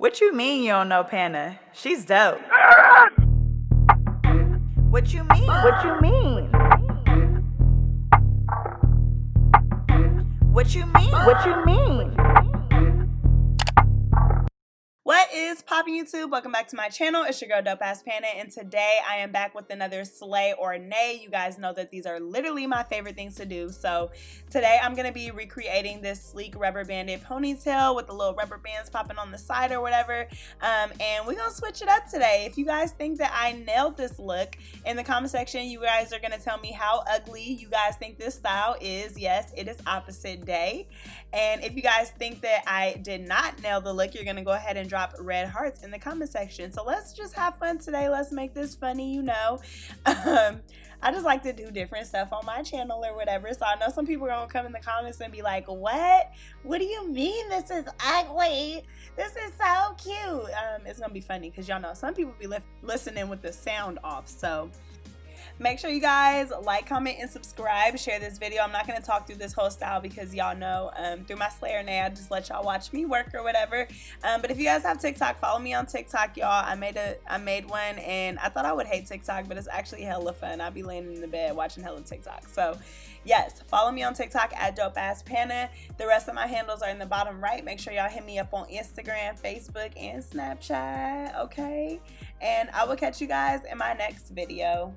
What you mean you don't know Pana? She's dope. What you mean? What you mean? What you mean? What you mean? What is poppin' YouTube? Welcome back to my channel. It's your girl DOPEaxxPANA, and today I am back with another slay or nay. You guys know that these are literally my favorite things to do. So today I'm gonna be recreating this sleek rubber banded ponytail with the little rubber bands popping on the side or whatever. And we're gonna switch it up today. If you guys think that I nailed this look, in the comment section you guys are gonna tell me how ugly you guys think this style is. Yes, it is opposite day. And if you guys think that I did not nail the look, you're gonna go ahead and drop red hearts in the comment section. So let's just have fun today. Let's make this funny, you know. I just like to do different stuff on my channel or whatever. So I know some people are gonna come in the comments and be like, what do you mean this is ugly? This is so cute. It's gonna be funny because y'all know some people be listening with the sound off. So make sure you guys like, comment, and subscribe. Share this video. I'm not going to talk through this whole style because y'all know through my Slayer Nay, I just let y'all watch me work or whatever. But if you guys have TikTok, follow me on TikTok, y'all. I made one, and I thought I would hate TikTok, but it's actually hella fun. I'll be laying in the bed watching hella TikTok. So yes, follow me on TikTok at DOPEaxxPANA. The rest of my handles are in the bottom right. Make sure y'all hit me up on Instagram, Facebook, and Snapchat, okay? And I will catch you guys in my next video.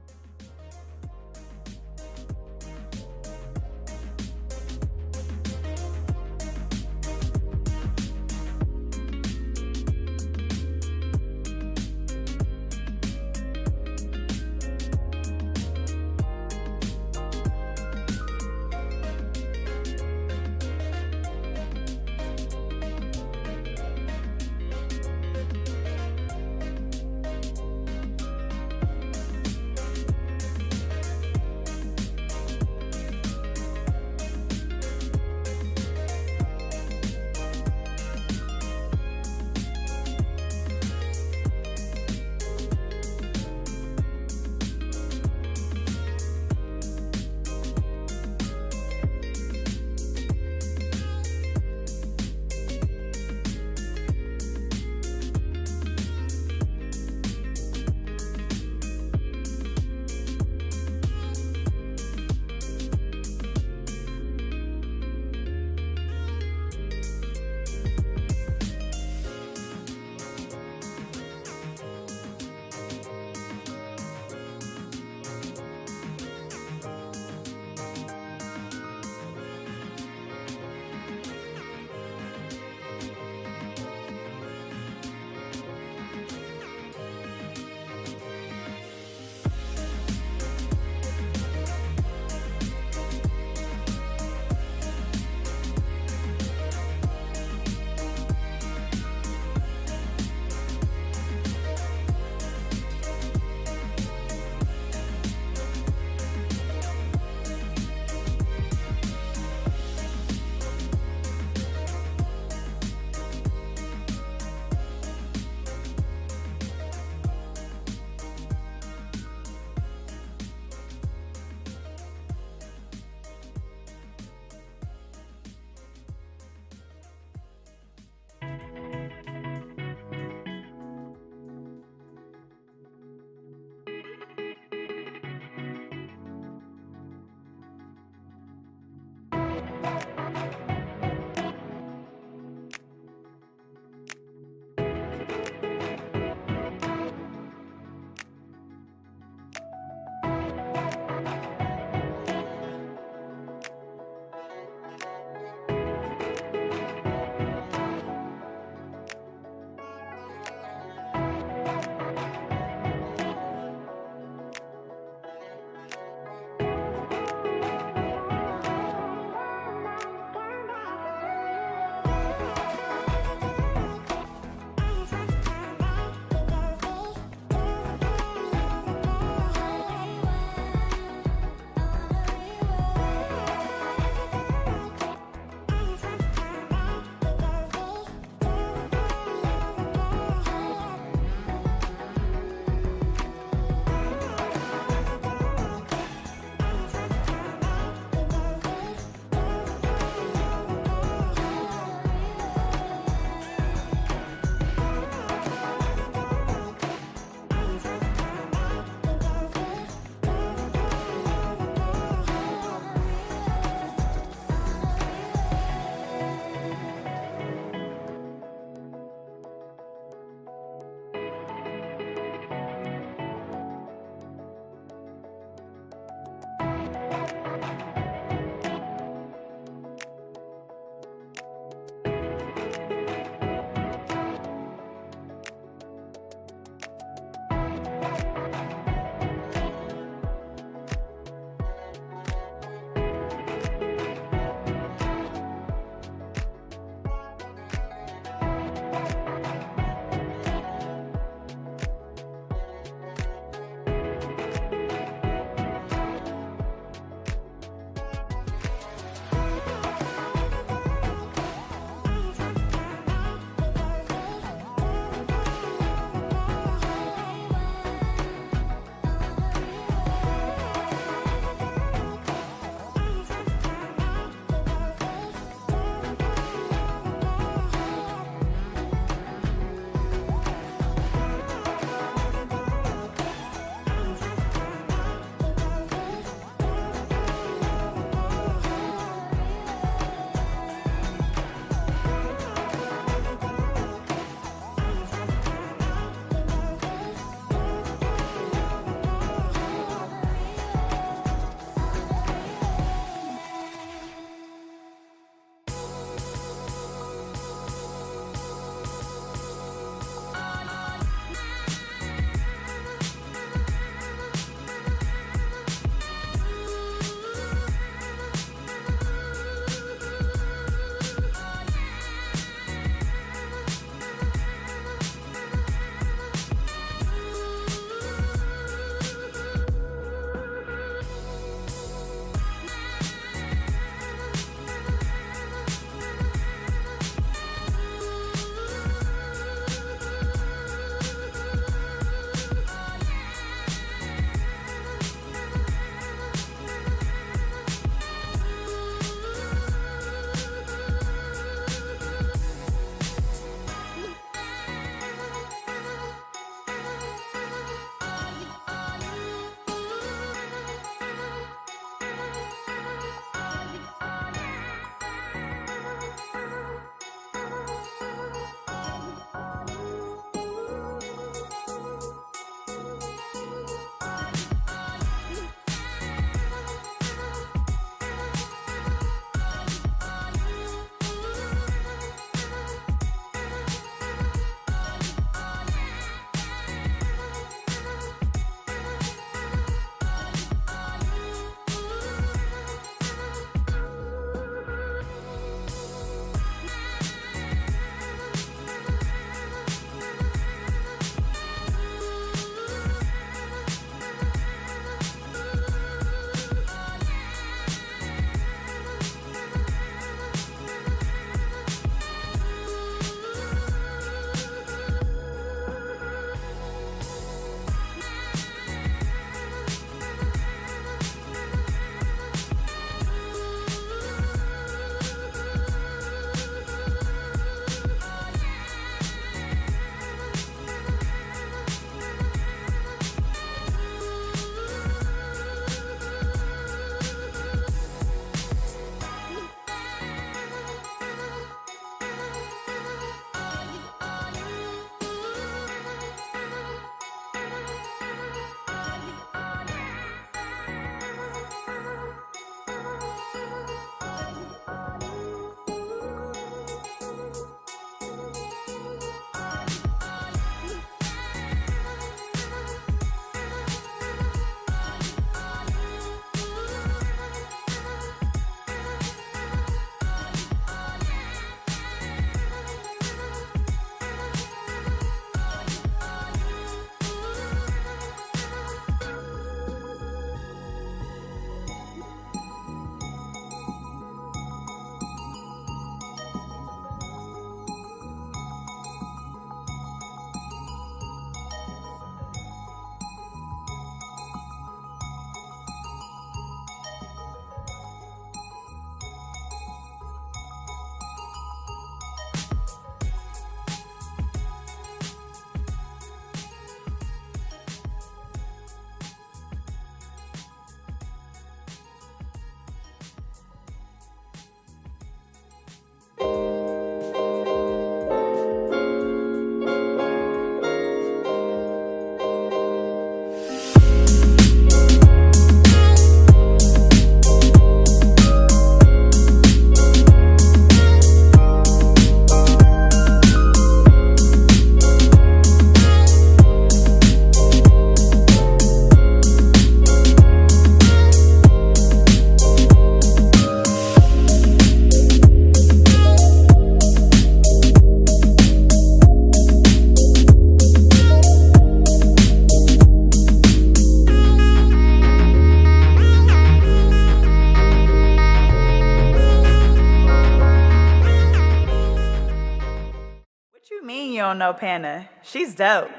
know Pana. She's dope.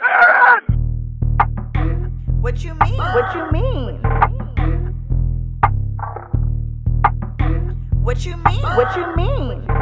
What you mean? What you mean? What you mean? What you mean?